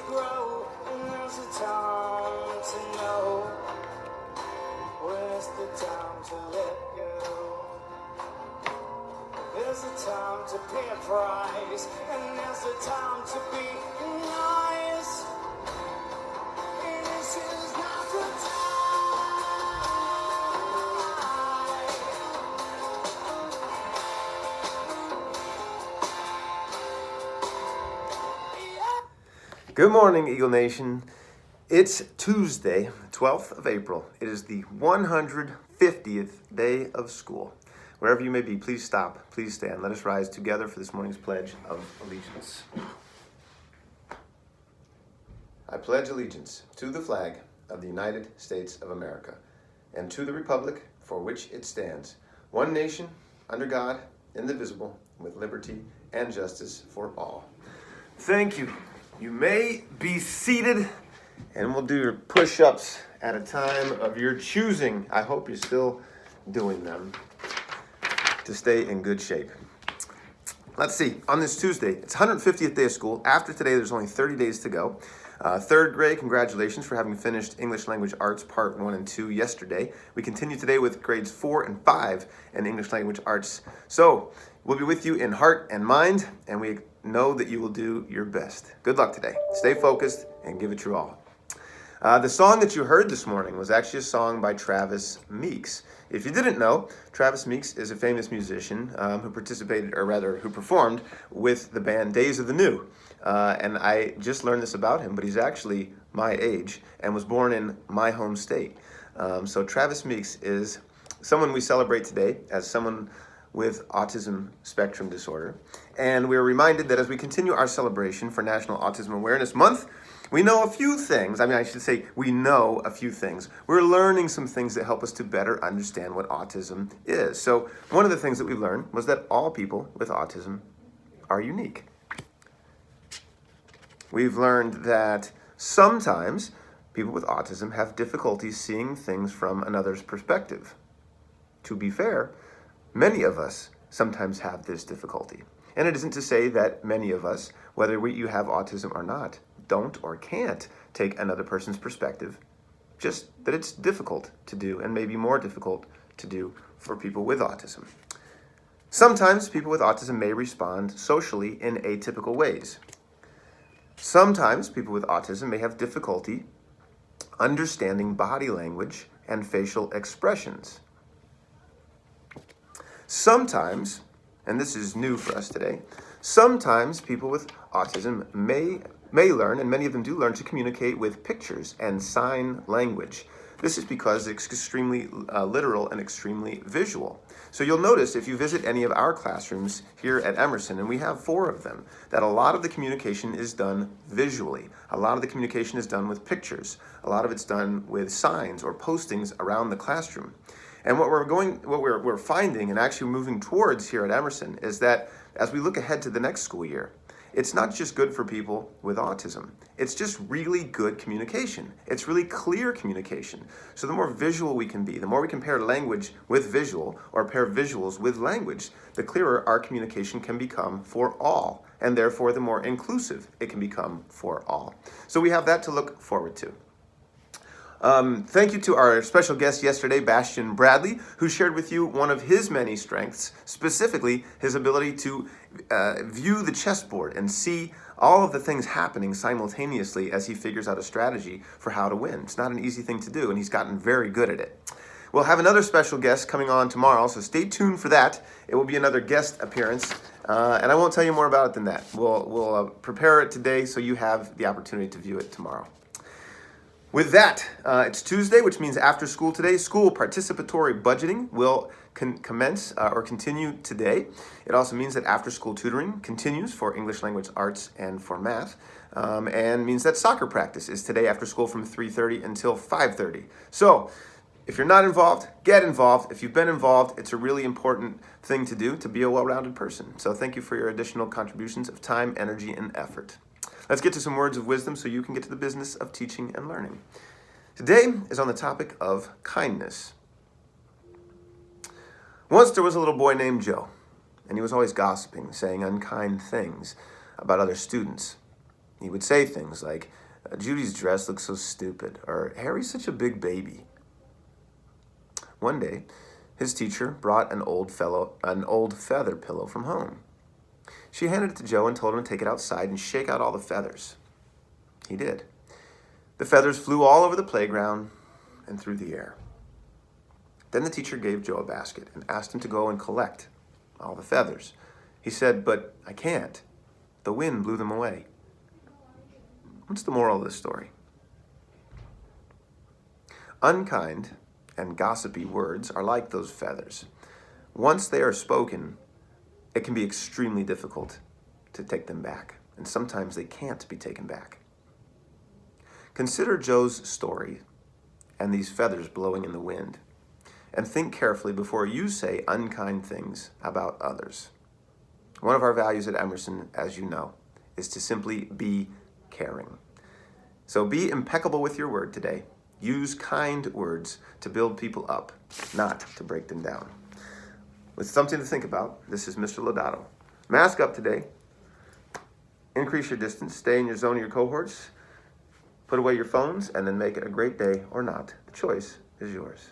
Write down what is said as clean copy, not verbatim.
grow, and there's a time to know where's the time to let go. There's a time to pay a price, and there's a time to be nice. And this is not the time. Good morning, Eagle Nation. It's Tuesday, 12th of April. It is the 150th day of school. Wherever you may be, please stop, please stand. Let us rise together for this morning's Pledge of Allegiance. I pledge allegiance to the flag of the United States of America and to the republic for which it stands, one nation, under God, indivisible, with liberty and justice for all. Thank you. You may be seated, and we'll do your push-ups at a time of your choosing. I hope you're still doing them to stay in good shape. Let's see, on this Tuesday, it's 150th day of school. After today, there's only 30 days to go. Third grade, congratulations for having finished English Language Arts Part 1 and 2 yesterday. We continue today with grades 4 and 5 in English Language Arts. So, we'll be with you in heart and mind, and we know that you will do your best. Good luck today. Stay focused and give it your all. The song that you heard this morning was actually a song by Travis Meeks. If you didn't know, Travis Meeks is a famous musician who performed with the band Days of the New. And I just learned this about him, but he's actually my age and was born in my home state. So Travis Meeks is someone we celebrate today as someone with autism spectrum disorder. And we're reminded that as we continue our celebration for National Autism Awareness Month, we know a few things. We know a few things. We're learning some things that help us to better understand what autism is. So one of the things that we learned was that all people with autism are unique. We've learned that sometimes people with autism have difficulty seeing things from another's perspective. To be fair, many of us sometimes have this difficulty. And it isn't to say that many of us, whether you have autism or not, don't or can't take another person's perspective, just that it's difficult to do and maybe more difficult to do for people with autism. Sometimes people with autism may respond socially in atypical ways. Sometimes people with autism may have difficulty understanding body language and facial expressions. Sometimes, and this is new for us today, sometimes people with autism may learn, and many of them do learn, to communicate with pictures and sign language. This is because it's extremely literal and extremely visual. So you'll notice if you visit any of our classrooms here at Emerson, and we have 4 of them, that a lot of the communication is done visually. A lot of the communication is done with pictures. A lot of it's done with signs or postings around the classroom. And what we're finding and actually moving towards here at Emerson is that as we look ahead to the next school year, it's not just good for people with autism. It's just really good communication. It's really clear communication. So the more visual we can be, the more we can pair language with visual or pair visuals with language, the clearer our communication can become for all. And therefore, the more inclusive it can become for all. So we have that to look forward to. Thank you to our special guest yesterday, Bastian Bradley, who shared with you one of his many strengths, specifically his ability to view the chessboard and see all of the things happening simultaneously as he figures out a strategy for how to win. It's not an easy thing to do, and he's gotten very good at it. We'll have another special guest coming on tomorrow, so stay tuned for that. It will be another guest appearance, and I won't tell you more about it than that. We'll prepare it today so you have the opportunity to view it tomorrow. With that, it's Tuesday, which means after school today, school participatory budgeting will commence or continue today. It also means that after school tutoring continues for English Language Arts and for math, and means that soccer practice is today after school from 3:30 until 5:30. So if you're not involved, get involved. If you've been involved, it's a really important thing to do to be a well-rounded person. So thank you for your additional contributions of time, energy, and effort. Let's get to some words of wisdom so you can get to the business of teaching and learning. Today is on the topic of kindness. Once there was a little boy named Joe, and he was always gossiping, saying unkind things about other students. He would say things like, Judy's dress looks so stupid, or Harry's such a big baby. One day, his teacher brought an old feather pillow from home. She handed it to Joe and told him to take it outside and shake out all the feathers. He did. The feathers flew all over the playground and through the air. Then the teacher gave Joe a basket and asked him to go and collect all the feathers. He said, "But I can't. The wind blew them away." What's the moral of this story? Unkind and gossipy words are like those feathers. Once they are spoken, it can be extremely difficult to take them back, and sometimes they can't be taken back. Consider Joe's story and these feathers blowing in the wind, and think carefully before you say unkind things about others. One of our values at Emerson, as you know, is to simply be caring. So be impeccable with your word today. Use kind words to build people up, not to break them down. With something to think about, this is Mr. Lodato. Mask up today. Increase your distance. Stay in your zone of your cohorts. Put away your phones, and then make it a great day or not. The choice is yours.